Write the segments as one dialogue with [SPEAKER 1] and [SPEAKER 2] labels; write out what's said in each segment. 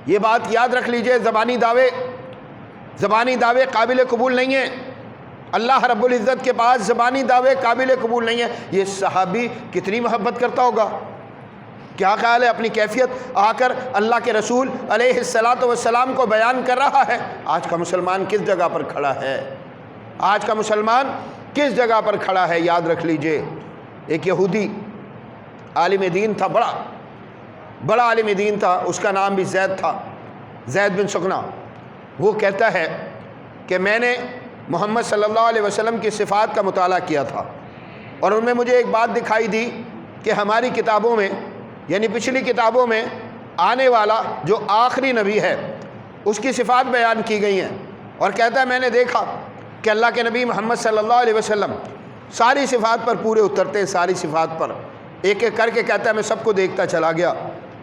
[SPEAKER 1] یہ بات یاد رکھ لیجئے، زبانی دعوے قابل قبول نہیں ہیں۔ اللہ رب العزت کے پاس زبانی دعوے قابل قبول نہیں ہیں۔ یہ صحابی کتنی محبت کرتا ہوگا، کیا خیال ہے، اپنی کیفیت آ کر اللہ کے رسول علیہ الصلاۃ والسلام کو بیان کر رہا ہے۔ آج کا مسلمان کس جگہ پر کھڑا ہے؟ آج کا مسلمان کس جگہ پر کھڑا ہے؟ یاد رکھ لیجئے، ایک یہودی عالم دین تھا، بڑا عالم دین تھا، اس کا نام بھی زید تھا، زید بن سکنا۔ وہ کہتا ہے کہ میں نے محمد صلی اللہ علیہ وسلم کی صفات کا مطالعہ کیا تھا، اور ان میں مجھے ایک بات دکھائی دی کہ ہماری کتابوں میں، یعنی پچھلی کتابوں میں آنے والا جو آخری نبی ہے اس کی صفات بیان کی گئی ہیں، اور کہتا ہے میں نے دیکھا کہ اللہ کے نبی محمد صلی اللہ علیہ وسلم ساری صفات پر پورے اترتے ہیں، ساری صفات پر ایک ایک کر کے کہتا ہے میں سب کو دیکھتا چلا گیا،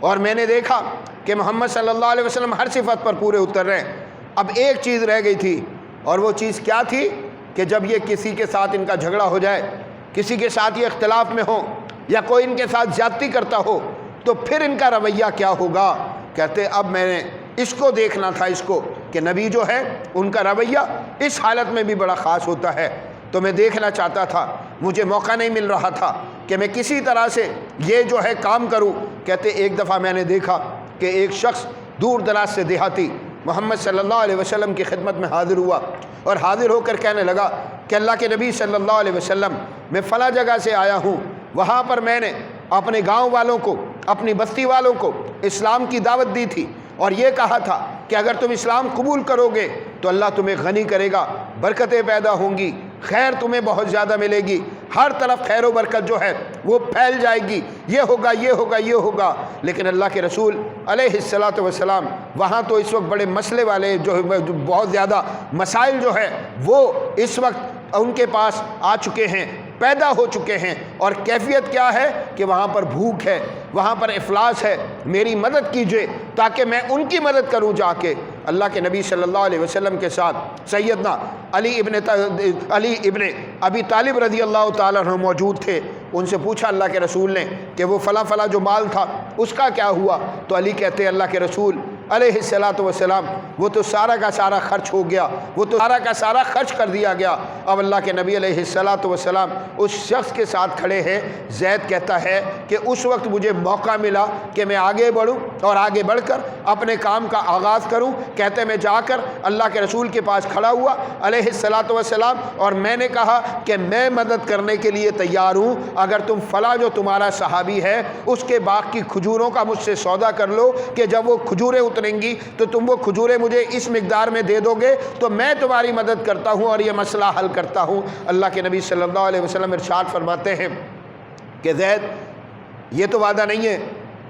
[SPEAKER 1] اور میں نے دیکھا کہ محمد صلی اللہ علیہ وسلم ہر صفت پر پورے اتر رہے ہیں۔ اب ایک چیز رہ گئی تھی، اور وہ چیز کیا تھی کہ جب یہ کسی کے ساتھ ان کا جھگڑا ہو جائے، کسی کے ساتھ یہ اختلاف میں ہو، یا کوئی ان کے ساتھ زیادتی کرتا ہو، تو پھر ان کا رویہ کیا ہوگا۔ کہتے اب میں نے اس کو دیکھنا تھا، اس کو کہ نبی جو ہے ان کا رویہ اس حالت میں بھی بڑا خاص ہوتا ہے، تو میں دیکھنا چاہتا تھا، مجھے موقع نہیں مل رہا تھا کہ میں کسی طرح سے یہ جو ہے کام کروں۔ کہتے ایک دفعہ میں نے دیکھا کہ ایک شخص دور دراز سے دیہاتی محمد صلی اللہ علیہ وسلم کی خدمت میں حاضر ہوا، اور حاضر ہو کر کہنے لگا کہ اللہ کے نبی صلی اللہ علیہ وسلم میں فلاں جگہ سے آیا ہوں، وہاں پر میں نے اپنے گاؤں والوں کو، اپنی بستی والوں کو اسلام کی دعوت دی تھی، اور یہ کہا تھا کہ اگر تم اسلام قبول کرو گے تو اللہ تمہیں غنی کرے گا، برکتیں پیدا ہوں گی، خیر تمہیں بہت زیادہ ملے گی، ہر طرف خیر و برکت جو ہے وہ پھیل جائے گی، یہ ہوگا یہ ہوگا یہ ہوگا۔ لیکن اللہ کے رسول علیہ الصلاۃ والسلام وہاں تو اس وقت بڑے مسئلے والے جو بہت زیادہ مسائل جو ہے وہ اس وقت ان کے پاس آ چکے ہیں، پیدا ہو چکے ہیں، اور کیفیت کیا ہے کہ وہاں پر بھوک ہے، وہاں پر افلاس ہے، میری مدد کیجئے تاکہ میں ان کی مدد کروں جا کے۔ اللہ کے نبی صلی اللہ علیہ وسلم کے ساتھ سیدنا علی ابن ابی طالب رضی اللہ تعالیٰ عنہ موجود تھے۔ ان سے پوچھا اللہ کے رسول نے کہ وہ فلاں جو مال تھا اس کا کیا ہوا؟ تو علی کہتے ہیں اللہ کے رسول علیہ الصلاۃ والسلام وہ تو سارا کا سارا خرچ ہو گیا، وہ تو سارا کا سارا خرچ کر دیا گیا۔ اب اللہ کے نبی علیہ الصلاۃ والسلام اس شخص کے ساتھ کھڑے ہیں۔ زید کہتا ہے کہ اس وقت مجھے موقع ملا کہ میں آگے بڑھوں اور آگے بڑھ کر اپنے کام کا آغاز کروں۔ کہتے میں جا کر اللہ کے رسول کے پاس کھڑا ہوا علیہ الصلاۃ والسلام، اور میں نے کہا کہ میں مدد کرنے کے لیے تیار ہوں، اگر تم فلاں جو تمہارا صحابی ہے اس کے باغ کی کھجوروں کا مجھ سے سودا کر لو کہ جب وہ کھجوریں اتریں گی تو تم وہ کھجوریں مجھے اس مقدار میں دے دو گے تو میں تمہاری مدد کرتا ہوں اور یہ مسئلہ حل کرتا ہوں۔ اللہ کے نبی صلی اللہ علیہ وسلم ارشاد فرماتے ہیں کہ زید یہ تو وعدہ نہیں ہے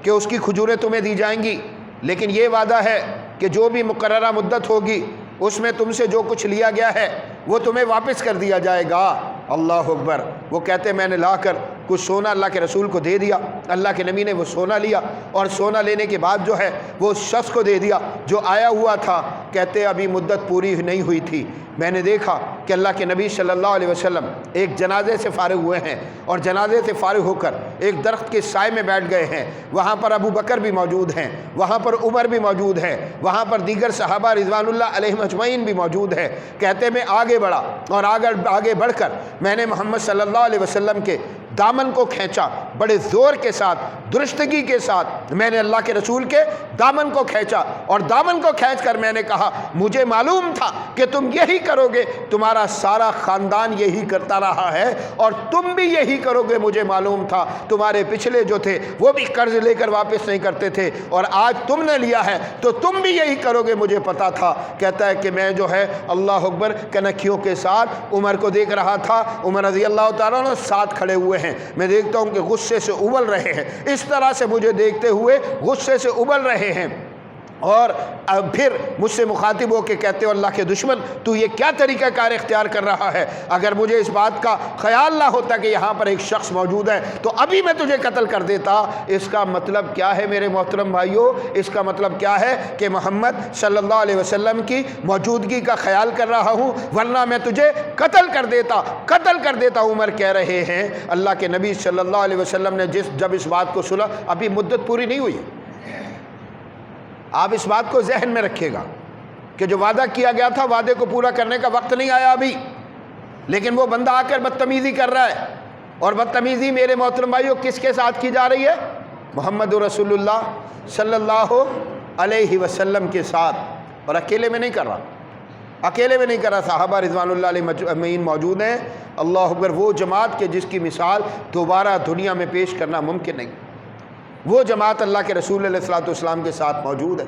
[SPEAKER 1] کہ اس کی کھجوریں تمہیں دی جائیں گی، لیکن یہ وعدہ ہے کہ جو بھی مقررہ مدت ہوگی اس میں تم سے جو کچھ لیا گیا ہے وہ تمہیں واپس کر دیا جائے گا۔ اللہ اکبر۔ وہ کہتے میں نے لا کر کچھ سونا اللہ کے رسول کو دے دیا، اللہ کے نبی نے وہ سونا لیا، اور سونا لینے کے بعد جو ہے وہ اس شخص کو دے دیا جو آیا ہوا تھا۔ کہتے ابھی مدت پوری نہیں ہوئی تھی، میں نے دیکھا کہ اللہ کے نبی صلی اللہ علیہ وسلم ایک جنازے سے فارغ ہوئے ہیں، اور جنازے سے فارغ ہو کر ایک درخت کے سائے میں بیٹھ گئے ہیں۔ وہاں پر ابو بکر بھی موجود ہیں، وہاں پر عمر بھی موجود ہے، وہاں پر دیگر صحابہ رضوان اللہ علیہم اجمعین بھی موجود ہے۔ کہتے میں آگے بڑھا، اور آگے بڑھ کر میں نے محمد صلی اللہ علیہ وسلم کے دامن کو کھینچا، بڑے زور کے ساتھ، درستگی کے ساتھ میں نے اللہ کے رسول کے دامن کو کھینچا، اور دامن کو کھینچ کر میں نے کہا مجھے معلوم تھا کہ تم یہی کرو گے، تمہارا سارا خاندان یہی کرتا رہا ہے اور تم بھی یہی کرو گے، مجھے معلوم تھا۔ تمہارے پچھلے جو تھے وہ بھی قرض لے کر واپس نہیں کرتے تھے، اور آج تم نے لیا ہے تو تم بھی یہی کرو گے، مجھے پتا تھا۔ کہتا ہے کہ میں جو ہے اللہ اکبر کنکھیوں کے ساتھ عمر کو دیکھ رہا تھا، عمر رضی اللہ تعالیٰ عنہ ساتھ کھڑے ہوئے ہیں، میں دیکھتا ہوں کہ غصے سے ابل رہے ہیں، اس طرح سے مجھے دیکھتے ہوئے غصے سے ابل رہے ہیں، اور پھر مجھ سے مخاطب ہو کے کہتے ہو اللہ کے دشمن تو یہ کیا طریقہ کار اختیار کر رہا ہے؟ اگر مجھے اس بات کا خیال نہ ہوتا کہ یہاں پر ایک شخص موجود ہے تو ابھی میں تجھے قتل کر دیتا۔ اس کا مطلب کیا ہے میرے محترم بھائیوں؟ اس کا مطلب کیا ہے کہ محمد صلی اللہ علیہ وسلم کی موجودگی کا خیال کر رہا ہوں، ورنہ میں تجھے قتل کر دیتا۔ عمر کہہ رہے ہیں اللہ کے نبی صلی اللہ علیہ وسلم نے جب اس بات کو سنا، ابھی مدت پوری نہیں ہوئی، آپ اس بات کو ذہن میں رکھیے گا کہ جو وعدہ کیا گیا تھا وعدے کو پورا کرنے کا وقت نہیں آیا ابھی، لیکن وہ بندہ آ کر بدتمیزی کر رہا ہے، اور بدتمیزی میرے محترم بھائیوں کس کے ساتھ کی جا رہی ہے؟ محمد رسول اللہ صلی اللہ علیہ وسلم کے ساتھ، اور اکیلے میں نہیں کر رہا، اکیلے میں نہیں کر رہا، صحابہ رضوان اللہ علیہ اجمعین موجود ہیں۔ اللہ اکبر، وہ جماعت کے جس کی مثال دوبارہ دنیا میں پیش کرنا ممکن نہیں، وہ جماعت اللہ کے رسول علیہ الصلوۃ والسلام کے ساتھ موجود ہے،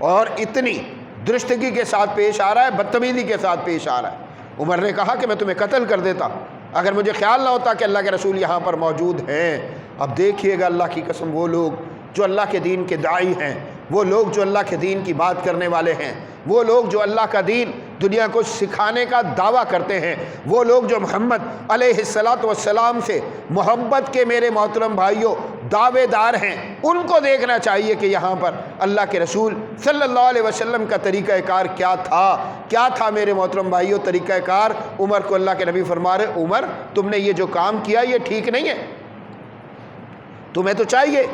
[SPEAKER 1] اور اتنی درستگی کے ساتھ پیش آ رہا ہے، بدتمیزی کے ساتھ پیش آ رہا ہے۔ عمر نے کہا کہ میں تمہیں قتل کر دیتا اگر مجھے خیال نہ ہوتا کہ اللہ کے رسول یہاں پر موجود ہیں۔ اب دیکھیے گا اللہ کی قسم، وہ لوگ جو اللہ کے دین کے داعی ہیں، وہ لوگ جو اللہ کے دین کی بات کرنے والے ہیں، وہ لوگ جو اللہ کا دین دنیا کو سکھانے کا دعویٰ کرتے ہیں، وہ لوگ جو محمد علیہ الصلوۃ والسلام سے محبت کے میرے محترم بھائیوں دعوے دار ہیں، ان کو دیکھنا چاہیے کہ یہاں پر اللہ کے رسول صلی اللہ علیہ وسلم کا طریقہ کار کیا تھا میرے محترم بھائیوں طریقہ کار۔ عمر کو اللہ کے نبی فرما رہے، عمر تم نے یہ جو کام کیا یہ ٹھیک نہیں ہے، تمہیں تو چاہیے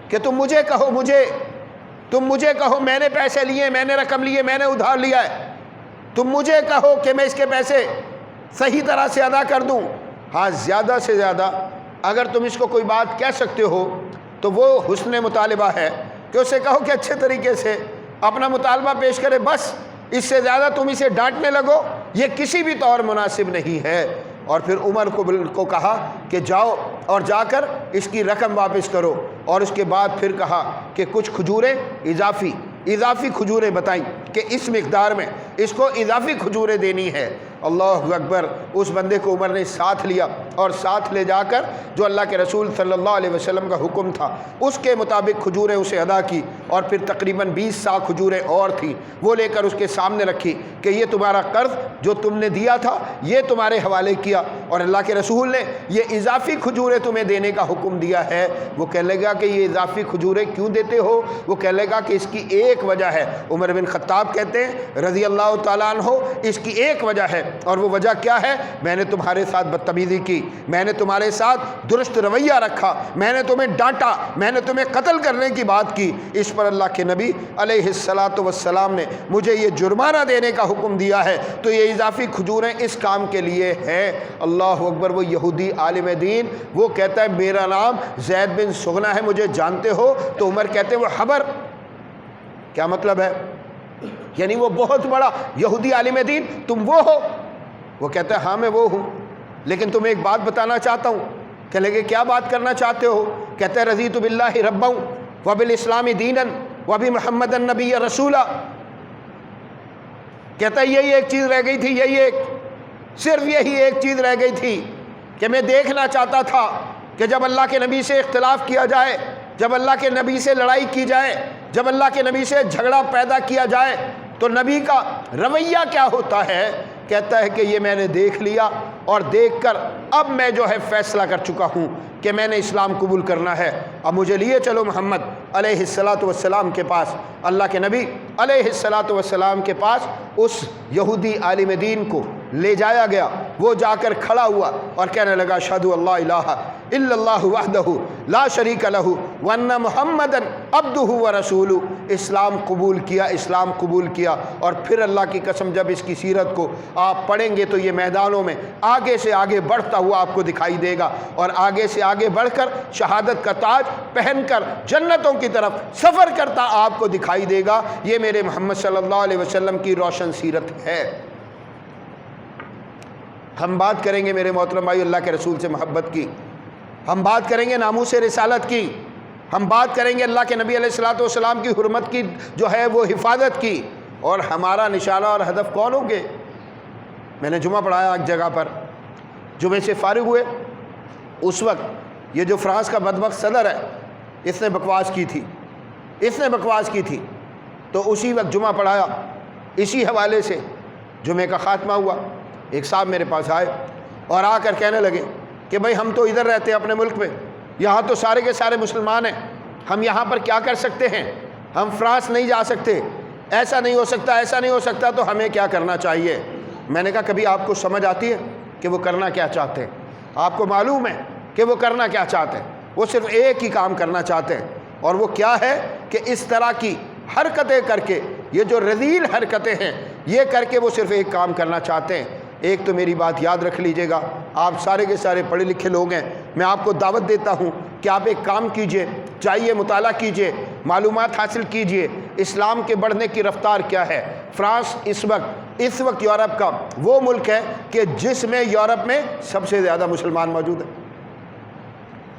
[SPEAKER 1] کہ تم مجھے کہو میں نے پیسے لیے، میں نے رقم لیے، میں نے ادھار لیا ہے، تم مجھے کہو کہ میں اس کے پیسے صحیح طرح سے ادا کر دوں۔ ہاں، زیادہ سے زیادہ اگر تم اس کو کوئی بات کہہ سکتے ہو تو وہ حسن مطالبہ ہے کہ اسے کہو کہ اچھے طریقے سے اپنا مطالبہ پیش کرے، بس اس سے زیادہ تم اسے ڈانٹنے لگو، یہ کسی بھی طور مناسب نہیں ہے۔ اور پھر عمر کو کہا کہ جاؤ اور جا کر اس کی رقم واپس کرو، اور اس کے بعد پھر کہا کہ کچھ کھجوریں اضافی کھجوریں بتائیں کہ اس مقدار میں اس کو اضافی کھجوریں دینی ہے۔ اللہ اکبر، اس بندے کو عمر نے ساتھ لیا اور ساتھ لے جا کر جو اللہ کے رسول صلی اللہ علیہ وسلم کا حکم تھا اس کے مطابق کھجوریں اسے ادا کی، اور پھر تقریباً 20 سا کھجوریں اور تھیں، وہ لے کر اس کے سامنے رکھی کہ یہ تمہارا قرض جو تم نے دیا تھا یہ تمہارے حوالے کیا، اور اللہ کے رسول نے یہ اضافی کھجوریں تمہیں دینے کا حکم دیا ہے۔ وہ کہنے لگا کہ یہ اضافی کھجوریں کیوں دیتے ہو؟ وہ کہنے لگا کہ اس کی ایک وجہ ہے۔ عمر بن خطاب کہتے ہیں رضی اللہ تعالیٰ عنہ، اس کی ایک وجہ ہے، اور وہ وجہ کیا ہے؟ میں نے تمہارے ساتھ بدتمیزی کی، میں نے تمہارے ساتھ درست رویہ رکھا، میں نے تمہیں ڈانٹا، میں نے تمہیں قتل کرنے کی بات کی، اس پر اللہ کے نبی علیہ الصلوۃ والسلام نے مجھے یہ جرمانہ دینے کا حکم دیا ہے، تو یہ اضافی کھجوریں اس کام کے لیے ہیں۔ اللہ اکبر، وہ یہودی عالم دین وہ کہتا ہے میرا نام زید بن سغنہ ہے، مجھے جانتے ہو؟ تو عمر کہتے ہیں وہ خبر کیا مطلب ہے؟ یعنی وہ بہت بڑا یہودی عالم دین تم وہ ہو؟ وہ کہتا ہے ہاں میں وہ ہوں، لیکن تمہیں ایک بات بتانا چاہتا ہوں۔ کہنے لگے کیا بات کرنا چاہتے ہو؟ کہتے ہیں رضیت باللہ ربا وبالاسلام دینا وبمحمد النبی رسولا۔ کہتا ہے یہی ایک چیز رہ گئی تھی، صرف یہی ایک چیز رہ گئی تھی کہ میں دیکھنا چاہتا تھا کہ جب اللہ کے نبی سے اختلاف کیا جائے، جب اللہ کے نبی سے لڑائی کی جائے، جب اللہ کے نبی سے جھگڑا پیدا کیا جائے تو نبی کا رویہ کیا ہوتا ہے۔ کہتا ہے کہ یہ میں نے دیکھ لیا، اور دیکھ کر اب میں جو ہے فیصلہ کر چکا ہوں کہ میں نے اسلام قبول کرنا ہے۔ اب مجھے لیے چلو محمد علیہ الصلوۃ والسلام کے پاس۔ اللہ کے نبی علیہ الصلوۃ والسلام کے پاس اس یہودی عالم دین کو لے جایا گیا۔ وہ جا کر کھڑا ہوا اور کہنے لگا اشہد ان لا الہ الا اللہ وحدہ لا شریک لہ وان محمدا عبدہ ورسولہ۔ اسلام قبول کیا۔ اور پھر اللہ کی قسم جب اس کی سیرت کو آپ پڑھیں گے تو یہ میدانوں میں آگے سے آگے بڑھتا ہوا آپ کو دکھائی دے گا، اور آگے سے آگے بڑھ کر شہادت کا تاج پہن کر جنتوں کی طرف سفر کرتا آپ کو دکھائی دے گا۔ یہ میرے محمد صلی اللہ علیہ وسلم کی روشن سیرت ہے۔ ہم بات کریں گے میرے محترم بھائی اللہ کے رسول سے محبت کی، ہم بات کریں گے ناموس رسالت کی، ہم بات کریں گے اللہ کے نبی علیہ الصلوۃ والسلام کی حرمت کی جو ہے وہ حفاظت کی، اور ہمارا نشانہ اور ہدف کون ہوں گے؟ میں نے جمعہ پڑھایا ایک جگہ پر، جمعے سے فارغ ہوئے اس وقت یہ جو فرانس کا بدبخت صدر ہے اس نے بکواس کی تھی، تو اسی وقت جمعہ پڑھایا، اسی حوالے سے جمعے کا خاتمہ ہوا۔ ایک صاحب میرے پاس آئے اور آ کر کہنے لگے کہ بھائی ہم تو ادھر رہتے ہیں اپنے ملک میں، یہاں تو سارے کے سارے مسلمان ہیں، ہم یہاں پر کیا کر سکتے ہیں؟ ہم فرانس نہیں جا سکتے، ایسا نہیں ہو سکتا، تو ہمیں کیا کرنا چاہیے؟ میں نے کہا کبھی آپ کو سمجھ آتی ہے کہ وہ کرنا کیا چاہتے ہیں؟ آپ کو معلوم ہے کہ وہ کرنا کیا چاہتے ہیں؟ وہ صرف ایک ہی کام کرنا چاہتے ہیں، اور وہ کیا ہے کہ اس طرح کی حرکتیں کر کے، یہ جو رذیل حرکتیں ہیں یہ کر کے وہ صرف ایک کام کرنا چاہتے ہیں۔ ایک تو میری بات یاد رکھ لیجئے گا، آپ سارے کے سارے پڑھے لکھے لوگ ہیں، میں آپ کو دعوت دیتا ہوں کہ آپ ایک کام کیجئے، چاہیے مطالعہ کیجئے، معلومات حاصل کیجئے، اسلام کے بڑھنے کی رفتار کیا ہے۔ فرانس اس وقت یورپ کا وہ ملک ہے کہ جس میں یورپ میں سب سے زیادہ مسلمان موجود ہیں۔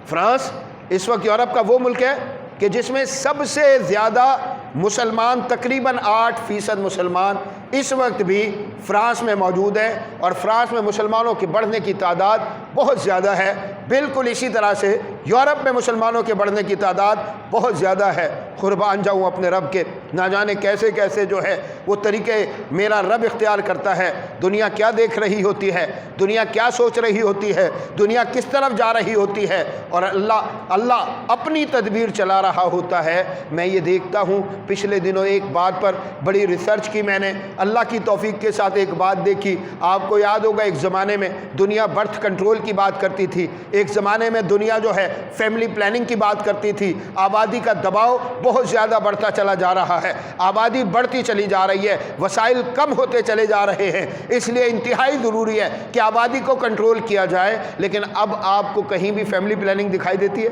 [SPEAKER 1] فرانس اس وقت یورپ کا وہ ملک ہے کہ جس میں سب سے زیادہ مسلمان، تقریباً 8% مسلمان اس وقت بھی فرانس میں موجود ہیں، اور فرانس میں مسلمانوں کے بڑھنے کی تعداد بہت زیادہ ہے۔ بالکل اسی طرح سے یورپ میں مسلمانوں کے بڑھنے کی تعداد بہت زیادہ ہے۔ قربان جاؤں اپنے رب کے، نہ جانے کیسے کیسے جو ہے وہ طریقے میرا رب اختیار کرتا ہے۔ دنیا کیا دیکھ رہی ہوتی ہے، دنیا کیا سوچ رہی ہوتی ہے، دنیا کس طرف جا رہی ہوتی ہے، اور اللہ اپنی تدبیر چلا رہا ہوتا ہے۔ میں یہ دیکھتا ہوں، پچھلے دنوں ایک بات پر بڑی ریسرچ کی میں نے، اللہ کی توفیق کے ساتھ ایک بات دیکھی۔ آپ کو یاد ہوگا ایک زمانے میں دنیا برتھ کنٹرول کی بات کرتی تھی، ایک زمانے میں دنیا جو ہے فیملی پلاننگ کی بات کرتی تھی۔ آبادی کا دباؤ بہت زیادہ بڑھتا چلا جا رہا ہے، آبادی بڑھتی چلی جا رہی ہے، وسائل کم ہوتے چلے جا رہے ہیں، اس لیے انتہائی ضروری ہے کہ آبادی کو کنٹرول کیا جائے۔ لیکن اب آپ کو کہیں بھی فیملی پلاننگ دکھائی دیتی ہے؟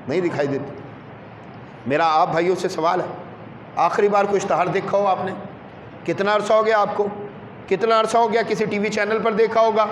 [SPEAKER 1] نہیں دکھائی دیتی۔ میرا آپ بھائیوں سے سوال ہے، آخری بار کوئی اشتہار دیکھا ہو آپ نے؟ کتنا عرصہ ہو گیا آپ کو؟ کتنا عرصہ ہو گیا کسی ٹی وی چینل پر دیکھا ہوگا،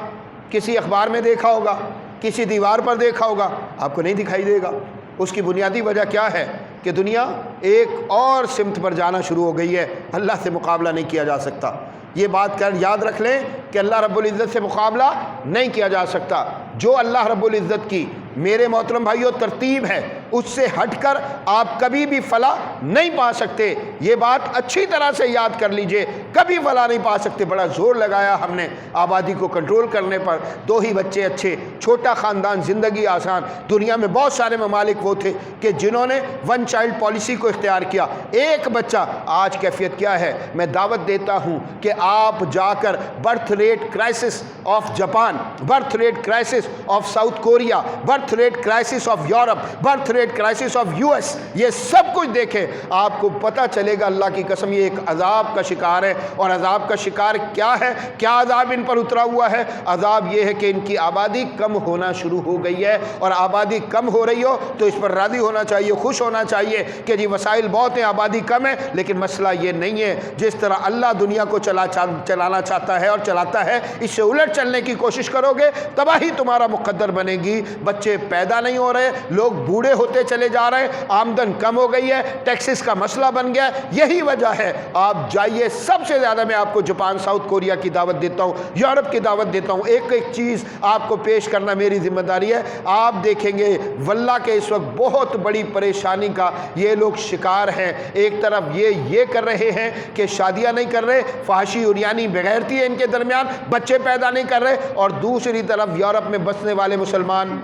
[SPEAKER 1] کسی اخبار میں دیکھا ہوگا، کسی دیوار پر دیکھا ہوگا؟ آپ کو نہیں دکھائی دے گا۔ اس کی بنیادی وجہ کیا ہے کہ دنیا ایک اور سمت پر جانا شروع ہو گئی ہے، اللہ سے مقابلہ نہیں کیا جا سکتا۔ یہ بات یاد رکھ لیں کہ اللہ رب العزت سے مقابلہ نہیں کیا جا سکتا۔ جو اللہ رب العزت کی میرے محترم بھائیوں ترتیب ہے، اس سے ہٹ کر آپ کبھی بھی فلاح نہیں پا سکتے۔ یہ بات اچھی طرح سے یاد کر لیجئے، کبھی فلاح نہیں پا سکتے۔ بڑا زور لگایا ہم نے آبادی کو کنٹرول کرنے پر، 2 ہی بچے اچھے، چھوٹا خاندان، زندگی آسان۔ دنیا میں بہت سارے ممالک وہ تھے کہ جنہوں نے 1 چائلڈ پالیسی کو اختیار کیا، ایک بچہ۔ آج کیفیت کیا ہے؟ میں دعوت دیتا ہوں کہ آپ جا کر birth rate crisis of Japan, birth rate crisis of south Korea, birth rate crisis of Europe, birth rate crisis of US، یہ سب کچھ دیکھیں، آپ کو پتہ چلے گا اللہ کی قسم یہ ایک عذاب کا شکار ہے۔ اور عذاب کا شکار کیا ہے؟ کیا عذاب ان پر اترا ہوا ہے؟ عذاب یہ ہے کہ ان کی آبادی کم ہونا شروع ہو گئی ہے، اور آبادی کم ہو رہی ہو تو اس پر راضی ہونا چاہیے، خوش ہونا چاہیے کہ جی وسائل بہت ہیں، آبادی کم ہے۔ لیکن مسئلہ یہ نہیں ہے جس طرح اللہ دنیا کو چلانا چاہتا ہے اور چلاتا ہے، اس سے الٹ چلنے کی کوشش کرو گے تباہی تمہارا مقدر بنے گی۔ بچے پیدا نہیں ہو رہے، لوگ بوڑھے ہوتے چلے جا رہے ہیں، آمدن کم ہو گئی ہے، ٹیکسز کا مسئلہ بن گیا ہے۔ یہی وجہ ہے۔ آپ جائیے، سب سے زیادہ میں آپ کو جاپان، ساؤتھ کوریا کی دعوت دیتا ہوں، یورپ کی دعوت دیتا ہوں۔ ایک ایک چیز آپ کو پیش کرنا میری ذمہ داری ہے۔ آپ دیکھیں گے واللہ کے اس وقت بہت بڑی پریشانی کا یہ لوگ شکار ہیں۔ ایک طرف یہ کر رہے ہیں کہ شادیاں نہیں کر رہے، فحاشی عریانی بغیرتی ہے ان کے درمیان، بچے پیدا نہیں کر رہے، اور دوسری طرف یورپ میں بسنے والے مسلمان،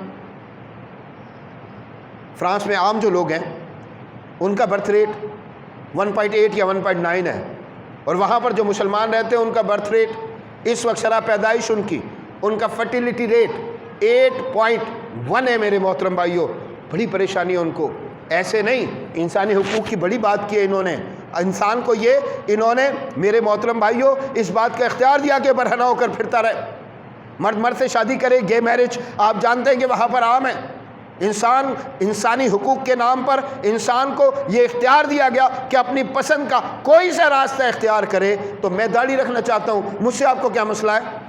[SPEAKER 1] فرانس میں عام جو لوگ ہیں ان کا برتھ ریٹ 1.8 یا 1.9 ہے، اور وہاں پر جو مسلمان رہتے ہیں ان کا برتھ ریٹ اس وقت شرح پیدائش ان کا فرٹیلیٹی ریٹ 8.1 ہے۔ میرے محترم بھائیوں، بڑی پریشانی ہے ان کو۔ ایسے نہیں، انسانی حقوق کی بڑی بات کی ہے انہوں نے، انسان کو انہوں نے میرے محترم بھائیوں اس بات کا اختیار دیا کہ برہنہ ہو کر پھرتا رہے، مرد سے شادی کرے، گے میرج آپ جانتے ہیں کہ وہاں پر عام ہے۔ انسانی حقوق کے نام پر انسان کو یہ اختیار دیا گیا کہ اپنی پسند کا کوئی سا راستہ اختیار کرے۔ تو میں داڑھی رکھنا چاہتا ہوں، مجھ سے آپ کو کیا مسئلہ ہے؟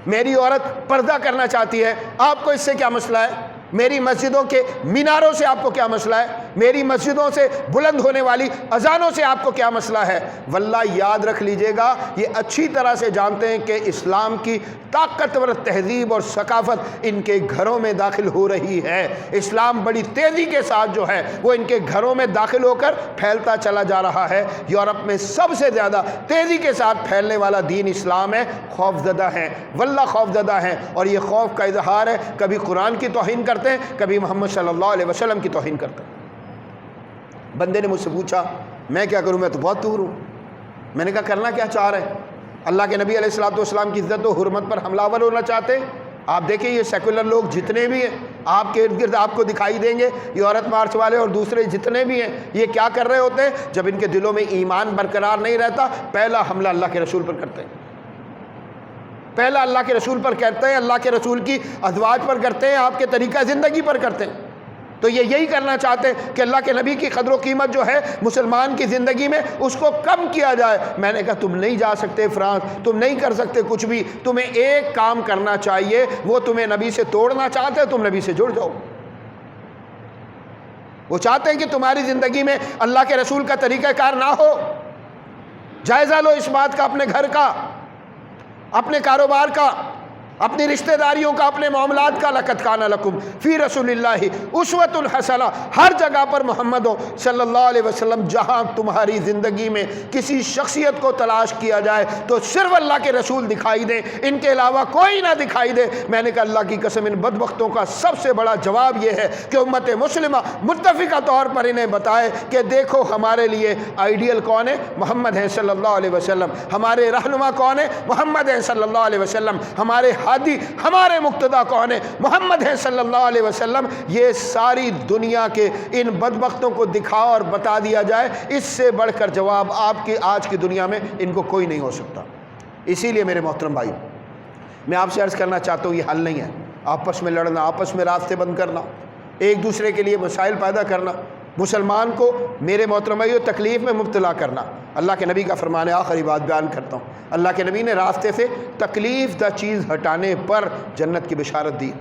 [SPEAKER 1] میری عورت پردہ کرنا چاہتی ہے، آپ کو اس سے کیا مسئلہ ہے؟ میری مسجدوں کے میناروں سے آپ کو کیا مسئلہ ہے؟ میری مسجدوں سے بلند ہونے والی اذانوں سے آپ کو کیا مسئلہ ہے؟ واللہ یاد رکھ لیجئے گا، یہ اچھی طرح سے جانتے ہیں کہ اسلام کی طاقتور تہذیب اور ثقافت ان کے گھروں میں داخل ہو رہی ہے۔ اسلام بڑی تیزی کے ساتھ جو ہے وہ ان کے گھروں میں داخل ہو کر پھیلتا چلا جا رہا ہے۔ یورپ میں سب سے زیادہ تیزی کے ساتھ پھیلنے والا دین اسلام ہے۔ خوف زدہ ہیں، واللہ خوف زدہ ہیں، اور یہ خوف کا اظہار ہے، کبھی قرآن کی توہین کرتے ہیں، کبھی محمد صلی اللہ علیہ وسلم کی توہین کرتے ہیں۔ بندے نے مجھ سے پوچھا میں کیا کروں، میں تو بہت دور ہوں۔ میں نے کہا کرنا کیا چاہ رہے ہیں؟ اللہ کے نبی علیہ الصلوۃ والسلام کی عزت و حرمت پر حملہ آور ہونا چاہتے ہیں؟ آپ دیکھیں یہ سیکولر لوگ جتنے بھی ہیں آپ کے ارد گرد آپ کو دکھائی دیں گے، یہ عورت مارچ والے اور دوسرے جتنے بھی ہیں، یہ کیا کر رہے ہوتے ہیں؟ جب ان کے دلوں میں ایمان برقرار نہیں رہتا، پہلا حملہ اللہ کے رسول پر کرتے ہیں، پہلا اللہ کے رسول پر کرتے ہیں، اللہ کے رسول کی ازواج پر کرتے ہیں، آپ کے طریقہ زندگی پر کرتے ہیں۔ تو یہ یہی کرنا چاہتے ہیں کہ اللہ کے نبی کی قدر و قیمت جو ہے مسلمان کی زندگی میں اس کو کم کیا جائے۔ میں نے کہا تم نہیں جا سکتے فرانس، تم نہیں کر سکتے کچھ بھی، تمہیں ایک کام کرنا چاہیے، وہ تمہیں نبی سے توڑنا چاہتے ہیں، تم نبی سے جڑ جاؤ۔ وہ چاہتے ہیں کہ تمہاری زندگی میں اللہ کے رسول کا طریقہ کار نہ ہو۔ جائزہ لو اس بات کا، اپنے گھر کا، اپنے کاروبار کا، اپنی رشتہ داریوں کا، اپنے معاملات کا۔ لقد کان لکم فی رسول اللہ اسوۃ حسنہ، ہر جگہ پر محمد صلی اللہ علیہ وسلم، جہاں تمہاری زندگی میں کسی شخصیت کو تلاش کیا جائے تو صرف اللہ کے رسول دکھائی دیں، ان کے علاوہ کوئی نہ دکھائی دے۔ میں نے کہا اللہ کی قسم ان بدبختوں کا سب سے بڑا جواب یہ ہے کہ امت مسلمہ متفقہ طور پر انہیں بتائے کہ دیکھو ہمارے لیے آئیڈیل کون ہے؟ محمد ہیں صلی اللہ علیہ وسلم۔ ہمارے رہنما کون ہے؟ محمد ہیں صلی اللہ علیہ وسلم۔ ہمارے ہادی، ہمارے مقتدیٰ کون ہیں؟ محمد ہیں صلی اللہ علیہ وسلم۔ یہ ساری دنیا کے ان بدبختوں کو دکھاؤ اور بتا دیا جائے، اس سے بڑھ کر جواب آپ کی آج کی دنیا میں ان کو کوئی نہیں ہو سکتا۔ اسی لیے میرے محترم بھائی، میں آپ سے عرض کرنا چاہتا ہوں یہ حل نہیں ہے آپس میں لڑنا، آپس میں راستے بند کرنا، ایک دوسرے کے لیے مسائل پیدا کرنا، مسلمان کو میرے محترم بھائیو تکلیف میں مبتلا کرنا۔ اللہ کے نبی کا فرمان ہے، آخری بات بیان کرتا ہوں، اللہ کے نبی نے راستے سے تکلیف دہ چیز ہٹانے پر جنت کی بشارت دی۔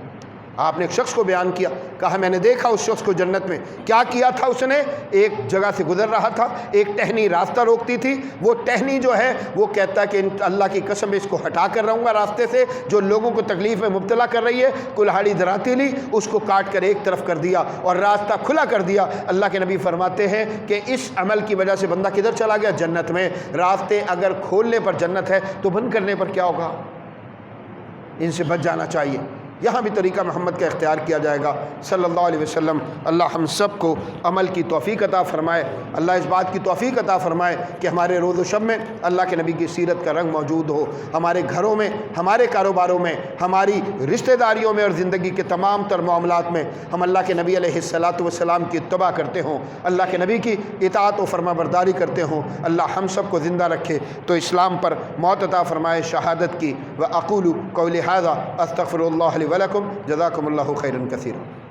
[SPEAKER 1] آپ نے ایک شخص کو بیان کیا، کہا میں نے دیکھا اس شخص کو جنت میں، کیا کیا تھا اس نے؟ ایک جگہ سے گزر رہا تھا، ایک ٹہنی راستہ روکتی تھی، وہ ٹہنی جو ہے وہ کہتا ہے کہ اللہ کی قسم اس کو ہٹا کر رہوں گا راستے سے، جو لوگوں کو تکلیف میں مبتلا کر رہی ہے۔ کلہاڑی دراتی لی، اس کو کاٹ کر ایک طرف کر دیا اور راستہ کھلا کر دیا۔ اللہ کے نبی فرماتے ہیں کہ اس عمل کی وجہ سے بندہ کدھر چلا گیا؟ جنت میں۔ راستے اگر کھولنے پر جنت ہے تو بند کرنے پر کیا ہوگا؟ ان سے بچ جانا چاہیے۔ یہاں بھی طریقہ محمد کا اختیار کیا جائے گا صلی اللہ علیہ وسلم۔ اللہ ہم سب کو عمل کی توفیق عطا فرمائے، اللہ اس بات کی توفیق عطا فرمائے کہ ہمارے روز و شب میں اللہ کے نبی کی سیرت کا رنگ موجود ہو، ہمارے گھروں میں، ہمارے کاروباروں میں، ہماری رشتہ داریوں میں اور زندگی کے تمام تر معاملات میں ہم اللہ کے نبی علیہ الصلاۃ والسلام کی اتباع کرتے ہوں، اللہ کے نبی کی اطاعت و فرما برداری کرتے ہوں۔ اللہ ہم سب کو زندہ رکھے تو اسلام پر موت عطا فرمائے، شہادت کی۔ وَأَقُولُ قَوْلِي هَذَا أَسْتَغْفِرُ اللَّهَ لِي وَلَكُمْ جزاكم اللہ خیرا کثیرا۔